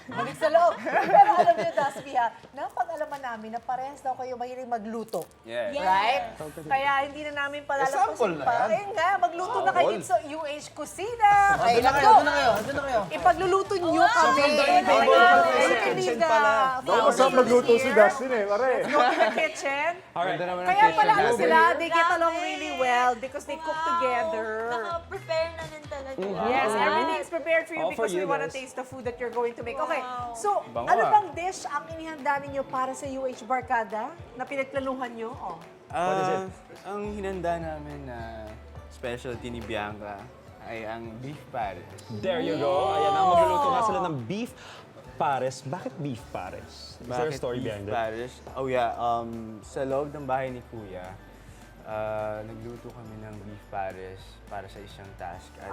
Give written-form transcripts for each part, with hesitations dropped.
Balik sa loob. Pero alam niyo, Dasby, ha, napag-alaman namin na parehas daw kayo mahilig magluto. Yes. Right? Kaya hindi na namin palalampasin sample na pa. yan. Ayun nga, magluto na kayo dito sa UH Kusina. Okay, let's Doon go. na kayo. Ipagluluto niyo kami. Masarap magluto si Dustin eh, pare. Go to the kitchen. Alright. Kaya pala ano sila, they get along really well because they cook together. Naka-prepare na din talaga. Yes, everything is prepared for you All for because we you want to guys. taste the food that you're going to make. Okay, so Bango ano ah. bang dish ang inihanda ninyo para sa UH Barkada na pinagplanuhan nyo? Oh. What is it? Ang hinanda namin na specialty ni Bianca ay ang beef pares. There you go. Ayan, ang magluluto nga sila ng beef pares. Bakit beef pares? Is there a story beef behind it? pares? Oh yeah, sa loob ng bahay ni Kuya, nagluto kami ng beef pares para sa isang task at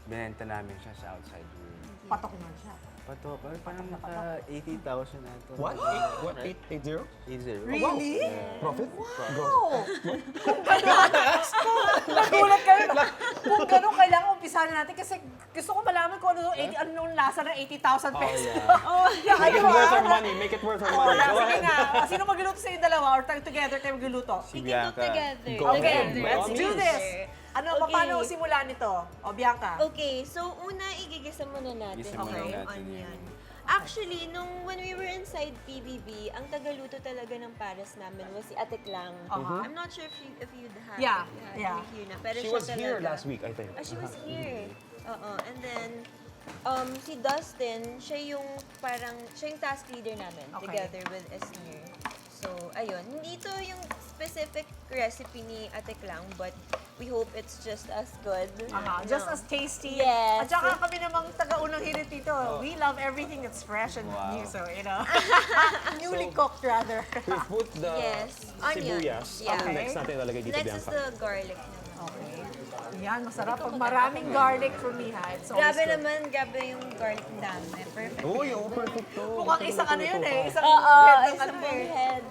binenta namin siya sa outside room. Patok na siya. Pato, parang naka 80,000 ato. What? What? 880? 80. Really? Profit? Oh! Nagulat kami. Kung gano'n, kailangan umpisahan natin kasi gusto ko malaman kung ano yung lasa ng 80,000 pesos. Oh, yeah. Make it worth our money. Make it worth our money. Go Sige ahead. nga. Sino magluluto sa inyo dalawa or together kayo magluluto? Si We can Bianca. cook together. Go Okay, ahead. let's By all do means. this. Ano, Okay. paano simula nito? O, Bianca? Okay, so una igigisa muna natin Igisa muna yung natin onion. Actually, when we were inside PBB, ang tagaluto talaga ng pares namin was si Ate Klang. I'm not sure if you'd had Yeah, you yeah. had here na, pero She siya was here talaga. last week, I think. She was here. Oo. And then, si Dustin, siya yung task leader namin Okay. together with Esmer. So, ayun. Hindi ito yung specific recipe ni Ate Klang, but we hope it's just as good. Just as tasty. Yes. At saka kami namang taga-unang hirit dito. We love everything that's fresh and new. So, you know, newly cooked rather. We put the Yes. Onion. sibuyas. Yeah. Ano next natin ilalagay dito, Next is Bianca? the garlic naman. Okay. Yan, masarap. Pag maraming garlic for me, ha? It's always Grabe good. naman, grabe yung garlic dami. Perfect. Uy, oh, perfect to. Mukhang isang ano yun eh. Isang Oo, head ng isang ano eh. buong head.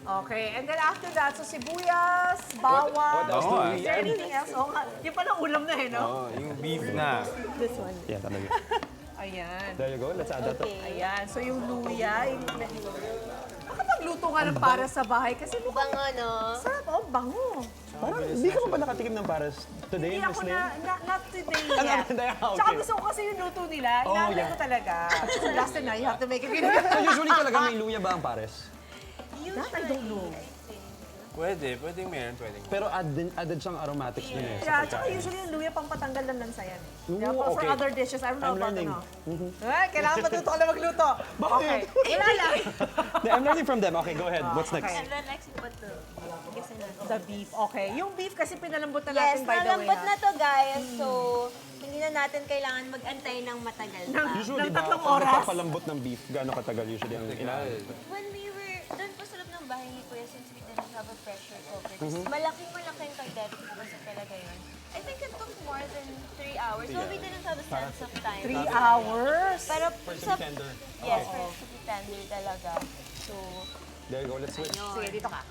Okay, and then after that, so sibuyas, bawang. What else do Bawang. we Is there add? anything else? Oo nga. Yung pala ulam na eh, no? Oh, yung beef na. This one. Yeah, talaga. Ayan. There you go. Let's add that. Okay. Ayan. So yung luya, yung... Makapagluto ka ng para sa bahay kasi mukhang Bango, no? sarap. Oh, bango. Parang hindi ka pa ba nakatikim ng pares today, Hindi ako Miss Lynn? not today Ano, yet. hindi, okay. Tsaka gusto ko kasi yung luto nila. Oh, Inaantay yeah. ko talaga. So last na, you have to make it really So usually talaga may luya ba ang pares? That I don't know. Pwedeng meron. Pero added siyang aromatics din eh. Yeah, sa tsaka pagkain. usually yung luya pang patanggal ng lansa yan eh. Ooh, Yeah, for okay. other dishes, I don't know I'm about learning. ano. Ay, kailangan matuto ka na magluto. Okay. Wala lang. I'm learning from them. Okay, go ahead. What's next? Okay. And then next, put the igisa natin. The beef. Okay. Yung beef kasi pinalambot na Yes, natin by the way. nalambot na ha? to, guys. So, hindi na natin kailangan mag-antay ng matagal pa. Usually ng ba, tatlong pag oras? nagpapalambot ng beef, gaano katagal usually ang inaayos? When we were doon po sa loob ng bahay ni Kuya, since we didn't have a pressure cooker, malaking kaldero kasi talaga yun. I think it took more than 3 hours. So we didn't have a sense of time. 3 hours? Pero to be tender. Yes, for it to be tender talaga. So, There you go, let's switch. Sige, dito ka.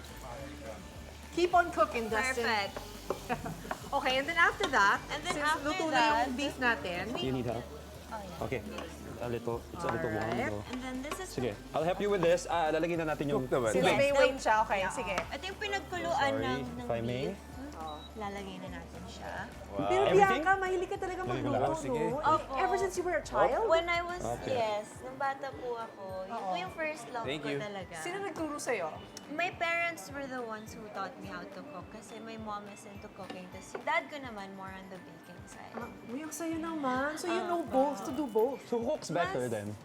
Keep on cooking, Dustin. perfect. Okay, and then after that, And then since after luto na that, yung beef natin, You need help? Oh, yeah. Okay. It's a little warm. Alright. So. And then this is, Sige, I'll help you with this. Lalagyan na natin yung Cook naman. since Yes, may no. wine siya, okay, sige. ito yung pinagkuluan Sorry, ng if I may. beef. Lalagay na natin siya. Pero Everything? Bianca, mahilig ka talaga Lagay ko magluto, lahat. Sige. no? Opo. Ever since you were a child? When I was, Okay. yes, nung bata po ako, yun po yung first love Thank ko you. talaga. Sino nagturo sa'yo? My parents were the ones who taught me how to cook kasi my mom is into cooking. Tapos si dad ko naman more on the baking side. Uy, ang sa'yo naman. So you know both, to do both. So who cooks better then?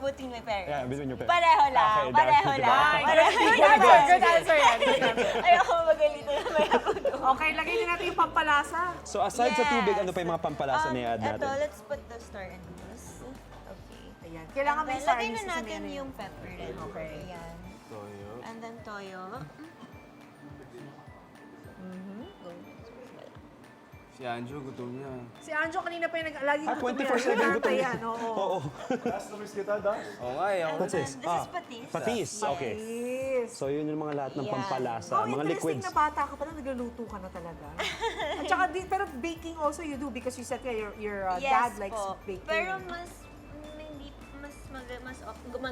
Between my parents. Yeah, between your parents. Pareho lang. Okay, Pareho that's lang. diba? Pareho Good lang. answer, good answer yan. Good answer. Ayoko magalito na may ako doon. Okay, lagay din natin yung pampalasa. So aside sa tubig, Yes. ano pa yung mga pampalasa na i-add natin? Ito, let's put the star anise. Okay. Ayan. Kailangan may And then, star lagay na anise sa natin menu. yung pepper rin. Okay. Ayan. Toyo. And then toyo. Si Anjo, gutom niya. Si Anjo kanina pa yung laging 24/7 gutom niya. Yan, oo. Oo. Last na miss kita, Das. Oo nga, eh. And What's then, this? this is patis. Patis, okay. Yes. So yun yung mga lahat ng Yeah. pampalasa, Oh, mga interesting liquids. na bata ka pala, nagluluto ka na talaga. At saka, pero baking also you do because you said your Yes dad likes po. baking. Pero mas, hindi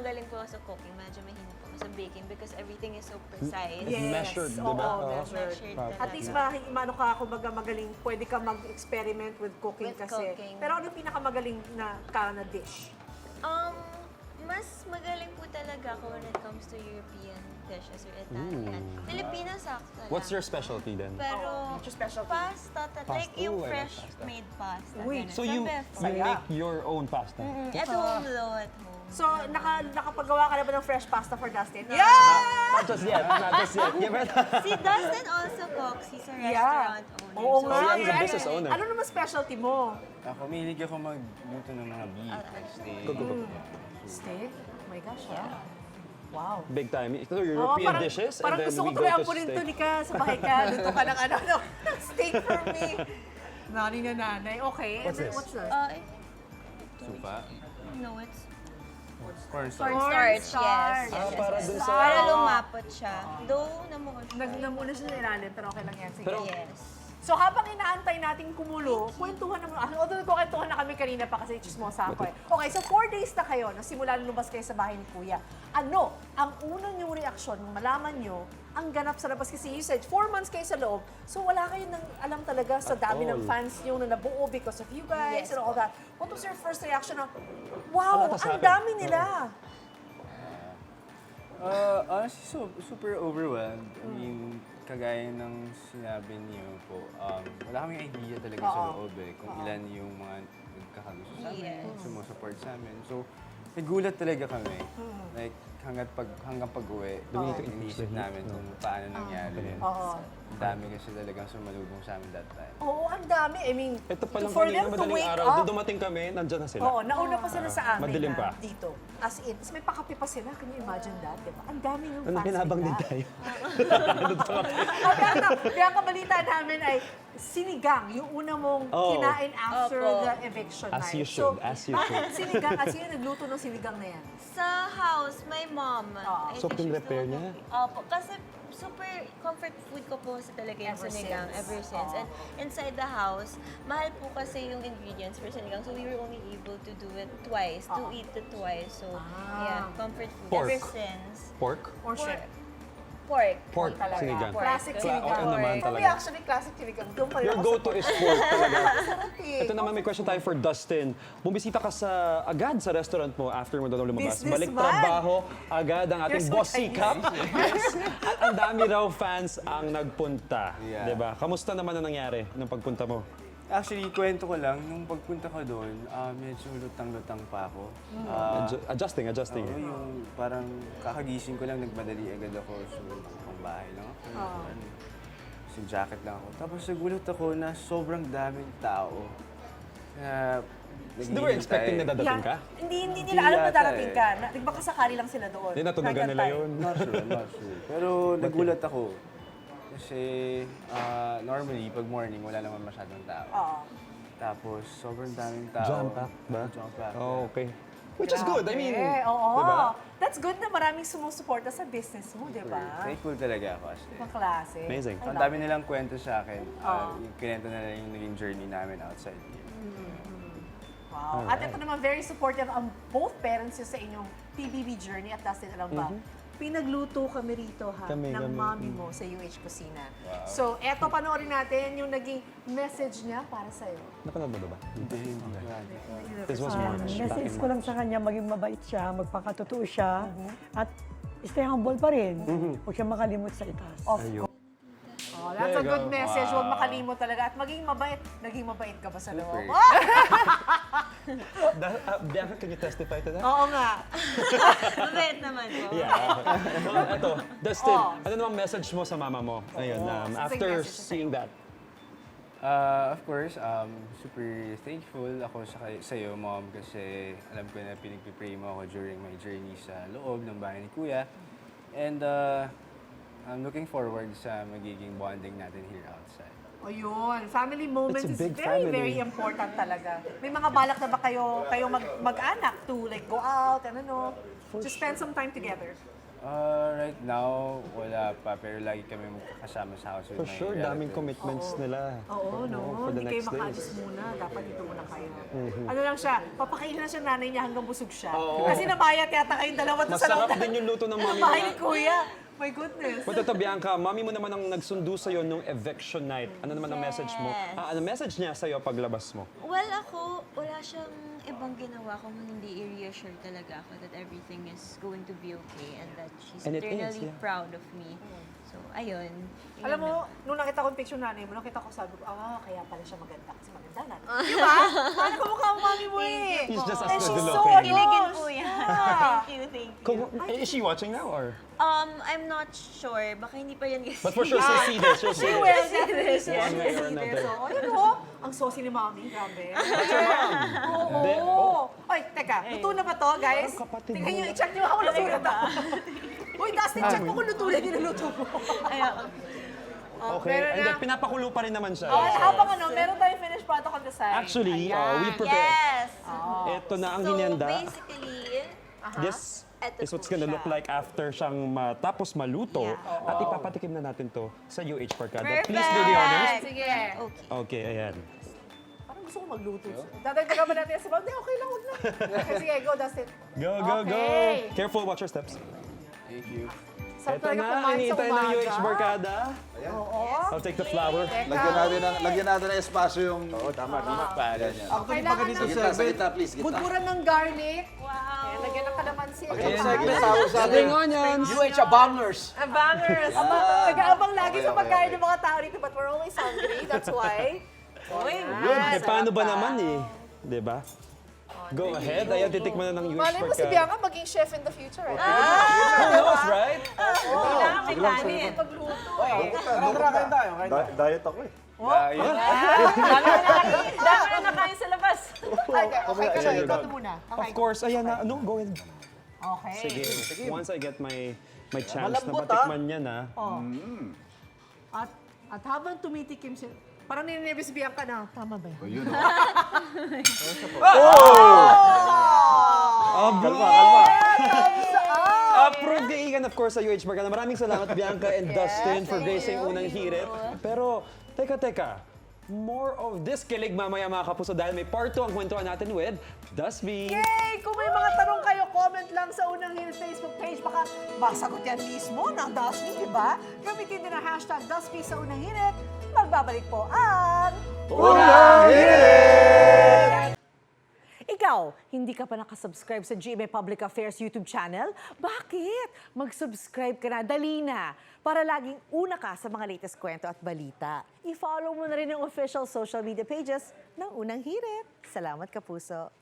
magaling po ako sa cooking, medyo mahina po ako sa baking because everything is so precise. Yes. Measured, di Oo, ba? Oo. measured. Measured At least talaga. maano ka, kumbaga magaling, pwede ka mag-experiment with cooking With kasi. cooking. Pero ano yung pinakamagaling na dish? Mas magaling po talaga ako when it comes to European dishes or Italian. Filipino sakto lang. What's your specialty then? Pero What's your specialty? pasta, like Pasta? yung Ooh, I like fresh pasta. made pasta. Uy, ganun. So Sa you Befo. make your own pasta? At home though, at home. So, nakapagawa ka na ba ng fresh pasta for Dustin? Yeah! Not just yet, not just yet. Yeah, but Si Dustin also cooks. He's a restaurant owner. Oo so nga. So, he's a Ano- business owner. Ano naman specialty mo? Ako, mahilig ako magluto ng mga beef, like steak. Steak? Oh my gosh, yeah. Wow. big time. Ito Oo, European dishes parang and then gusto ko we go tuloy to ampunin to steak. ni ka sa bahay ka. Luto ka ng steak for me. Nani na nanay. Okay. What's and then this? what's this? Supa. No, it's Cornstarch. cornstarch, Cornstarch. yes. Para dun sa... Para lumapot siya. Though, namuha siya. Nagmuna siya sa ilalim, pero okay lang yan. Sige. Yes. So habang inaantay nating kumulo, kwentuhan naman. Although nagkukwentuhan na kami kanina pa kasi chismosa ako eh. Okay, so 4 days na kayo na simula lumabas kayo sa bahay ni Kuya. Ano ang unang yung reaksyon nung malaman nyo ang ganap sa labas? Kasi you said 4 months kayo sa loob, so wala kayo nang alam talaga sa dami ng all. fans nyo na nabuo because of you guys Yes. and all that. What was your first reaction na, wow, Wala, tas ang happen. dami nila. Honestly, super overwhelmed. I mean, kagaya ng sinabi niyo po, wala kaming idea talaga sa loob eh, kung ilan yung mga nagkakagusto sa amin, Yes. sumusupport sa amin. So, nagulat talaga kami. Like, hanggang pag-uwi, iniisip namin kung paano nangyari yun. Oo. Ang dami kasi talagang sumalubong sa amin that time. Oo, ang dami. I mean, Ito pa lang for kanina, them to madaling wake araw. up. Doon dumating kami, nandyan na sila. Oo, nauna pa sila sa amin Madilim na pa. dito. As in, tapos may pakape pa sila. Can you imagine that? Diba? Ang dami ng Ano fans binabang din nila. tayo? Kaya ang kabalita namin ay sinigang, yung una mong Oo. kinain after Opo. the eviction As night. you should, as you bakit sinigang? At sino nagluto ng sinigang na yan? Sa house, my mom. I So, think she's pin-repair the niya? one Opo, kasi super comfort food ko po sa talaga yung Ever sinigang since. ever since. And inside the house, mahal po kasi yung ingredients for sinigang. So we were only able to do it twice, to eat it twice. So yeah, comfort food Pork. ever since. Pork? Or shrimp? Pork. Pork, Talaga. sinigang. Classic sinigang. Oo naman For me, talaga. actually, classic sinigang. Doon pa rin Your ako go-to is pork talaga. Sarap eh. Ito naman, may question tayo for Dustin. Bumisita ka agad sa restaurant mo after mo daw lumabas. Businessman. Balik trabaho, agad ang ating You're so boss Chinese. sikap. At ang dami raw fans ang nagpunta. Yeah. Diba? Kamusta naman ang nangyari nung pagpunta mo? Actually, kwento ko lang, nung pagpunta ko doon, medyo lutang-lutang pa ako. Adjusting. Oo, yung parang kakagising ko lang, nagmadali agad ako. So, pang bahay lang ako. So, jacket lang ako. Tapos nagulat ako na sobrang daming tao. Kaya, They were expecting na dadating ka? Hindi nila alam na yata darating eh. ka. Nagbakasakali lang sila doon. Hindi natunagan nila Nagantay. yun. I'm not sure. Pero nagulat ako. Kasi normally, pag morning, wala naman masyadong tao. Oo. Tapos, sobrang daming tao. Jam-packed ba? Jam-packed. Oh, okay. Which is good. I mean, Oo. diba? That's good na maraming sumusuporta sa business mo, di ba? Thankful talaga ako actually. Ibang klase. Amazing. Ang dami nilang kwento sa akin. Yung kinento na lang yung naging journey namin outside here. Wow. At ito naman, very supportive ang both parents nyo sa inyong PBB journey at Dustin, alam ba? Pinagluto kami rito Kami. ng mommy mo sa UH Kusina. So, eto panoorin natin yung naging message niya para sa'yo. Napanood mo ba? Hindi. This was March. back in Message ko lang March. sa kanya, maging mabait siya, magpakatotoo siya, at stay humble pa rin. Huwag siya makalimot sa itaas. Ayun. Oh, that's a There you good go. message. Huwag makalimot talaga. At maging mabait. Naging mabait ka ba sa loob? Super. Bianca, can you testify to that? Oo nga. Mabait naman po. Yeah. Well, ito, Dustin, Oh. ano namang message mo sa mama mo ngayon after message sa'yo. seeing that? Of course, super thankful ako sa iyo, Mom, kasi alam ko na pinagpipray mo ako during my journey sa loob ng bahay ni Kuya. And I'm looking forward sa magiging bonding natin here outside. O yun, family moments It's a is big very, family. very important talaga. May mga balak na ba kayo mag-anak to like go out and to spend some time together? Right now, wala pa. Pero lagi kami magkakasama sa house with For my sure, daming relatives. commitments nila. Oo, no? For the Hindi kayo next days. makaalis muna. Dapat dito muna kayo. Ano lang siya, papakainin na siya ng nanay niya hanggang busog siya. Kasi nabayat yata kayong dalawa to sa Masarap loob din yung luto ng mami bahay mo. ni Kuya. My goodness. But ito, Bianca, mami mo naman ang nagsundo sa'yo nung eviction night. Ano naman ang message mo? Yes. Ano message niya sa'yo paglabas mo? Well, ako, wala siyang ibang ginawa kung hindi i-reassure talaga ako that everything is going to be okay and that she's And it is, eternally yeah. proud of me. So, ayun. Yun Alam mo, naman. nung nakita ko yung picture nanay mo, nakita ko sabi ko, kaya pala siya maganda kasi maganda na. Di ba? Ano kamukha ang mami mo eh. He's just as And good she's so looking. Kiligin po yan. Yeah. Thank you. Is she watching now or? I'm not sure. Baka hindi pa yan kasi. But for sure, she'll see this. She'll see She this. will definitely see One way or this. another. So, ayun o, ang saucy ni mami, grabe. Hindi, Oo. Ay, teka, luto na ba to, guys? Ang kapatid Tingnan mo. nyo, i-check nyo ako luto na to. Uy, Dustin, check mo kung luto na yung niluto mo. Okay, meron and then na. pinapakulo pa rin naman siya. Okay, habang ano, meron tayong finished product on the side. Actually, Ayan. we prepared. Yes! Ito na ang So, hinanda. basically, This Ito is what's po gonna siya. look like after siyang matapos maluto. Yeah. At ipapatikim na natin to sa UH Barkada. Perfect! Please do the honors. Sige. Okay. Okay, ayan. Parang gusto ko magluto. Dadagdagan ba natin yung sabaw? Hindi, okay lang, huwag na. Okay, sige, go, Dustin. Go, go, go! Okay. Careful, watch your steps. Thank you. Sarap Ito talaga na, kumain sa iniintay ng umaga. UH Barkada. Oo. I'll take the flour. Lagyan natin ng espasyo yung... Oo, tama. Para niya. Ako pa ganito, Kailangan sir. budburan ng garlic. Wow. Ayan, lagyan ng kalamansi. Spring onions. UH Abangers. Bangers. Nag-aabang lagi sa pagkain ng mga tao dito, but we're always hungry. That's why. Uy, Eh, paano ba naman eh? Di ba? Go ahead. Ayan, titikman na ng UH Malay mo si Barkada. Bianca maging chef in the future. Eh. Who knows, right? Kailangan may kanin. Pagluto eh. Kain tayo. Diet ako eh. Dami na nakain sa labas. Okay ka na, ikaw muna. Of course, ayan na. Ano, go ahead. Okay. Sige. Once I get my chance na Malambot, matikman niya na. At habang tumitikim siya, parang ninenervous si Bianca na, tama ba yun? Approve kay Igan, of course, sa UH Barkada. Maraming salamat, Bianca and Dustin, for gracing unang hirit. Pero, teka. More of this kilig mamaya mga kapuso dahil may part 2 ang kwentuhan natin with Dusby. Yay! Kung may mga tanong kayo, comment lang sa Unang Hirit Facebook page. Baka masagot yan mismo ng Dusty, di ba? Gamitin din ang hashtag Dusty sa Unang Hirit. Magbabalik po ang... Unang Hirit! Ikaw, hindi ka pa nakasubscribe sa GMA Public Affairs YouTube channel? Bakit? Mag-subscribe ka na, dali na, para laging una ka sa mga latest kwento at balita. I-follow mo na rin ang official social media pages ng Unang Hirit. Salamat, Kapuso.